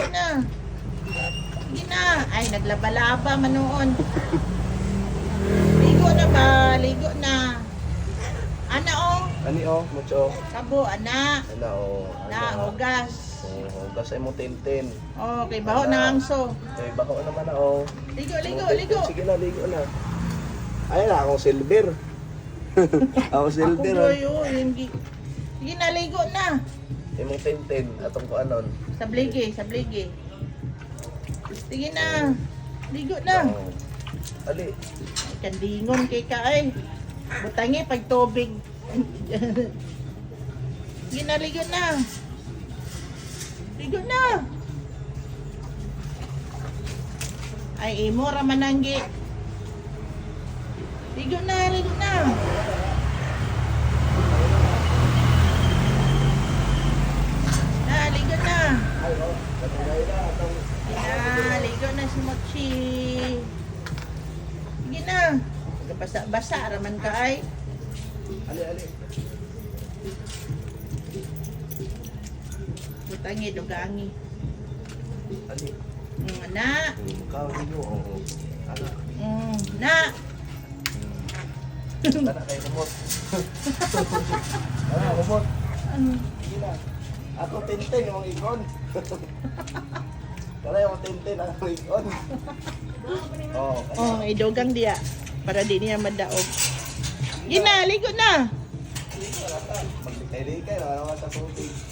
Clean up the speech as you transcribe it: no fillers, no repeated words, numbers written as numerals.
ligo na. Sige na. Ay, naglaba-laba man noon. Ligo na ba? Ligo na. Ana oh. Ani oh, mucho. Kabo, ana. Ana oh. Na, hugas. Oh, gas ay mo tintin. Oh, kay baho na angso. Kay bako naman na oh. Ligo, ligo, Tintin. ligo. Sige na, ligo na. Ay na akong silver. Ako Ako silver. boy, oh. Sige na, ligo na. Imong tintin atong ko anon. Sa bligi, sa bligi. Sige na. Ligo na. Oh. Ali. Kandingon kay ka ay. Butangi pag tubig. Sige na, ligo na. Ligo na. Ay, imo ramananggi. Ligo na, ligo na. Na, ligo na. Ay oh, katugay na atong Ligo na si Mochi. Sige na. Basa-basa raman ka ay. ali. Butangi, dugangi. Ali. Na. Ikaw ligo oh. Ana. Na. Ana kay kumot. Ana kumot. Sige na. Ako tintin yung ikon. Kala yung tintin ang ikon. Oh, Oh, idugang dia. Para di niya madaog. Gina, ligo na. Maglikay-likay, wala naman sa tubig.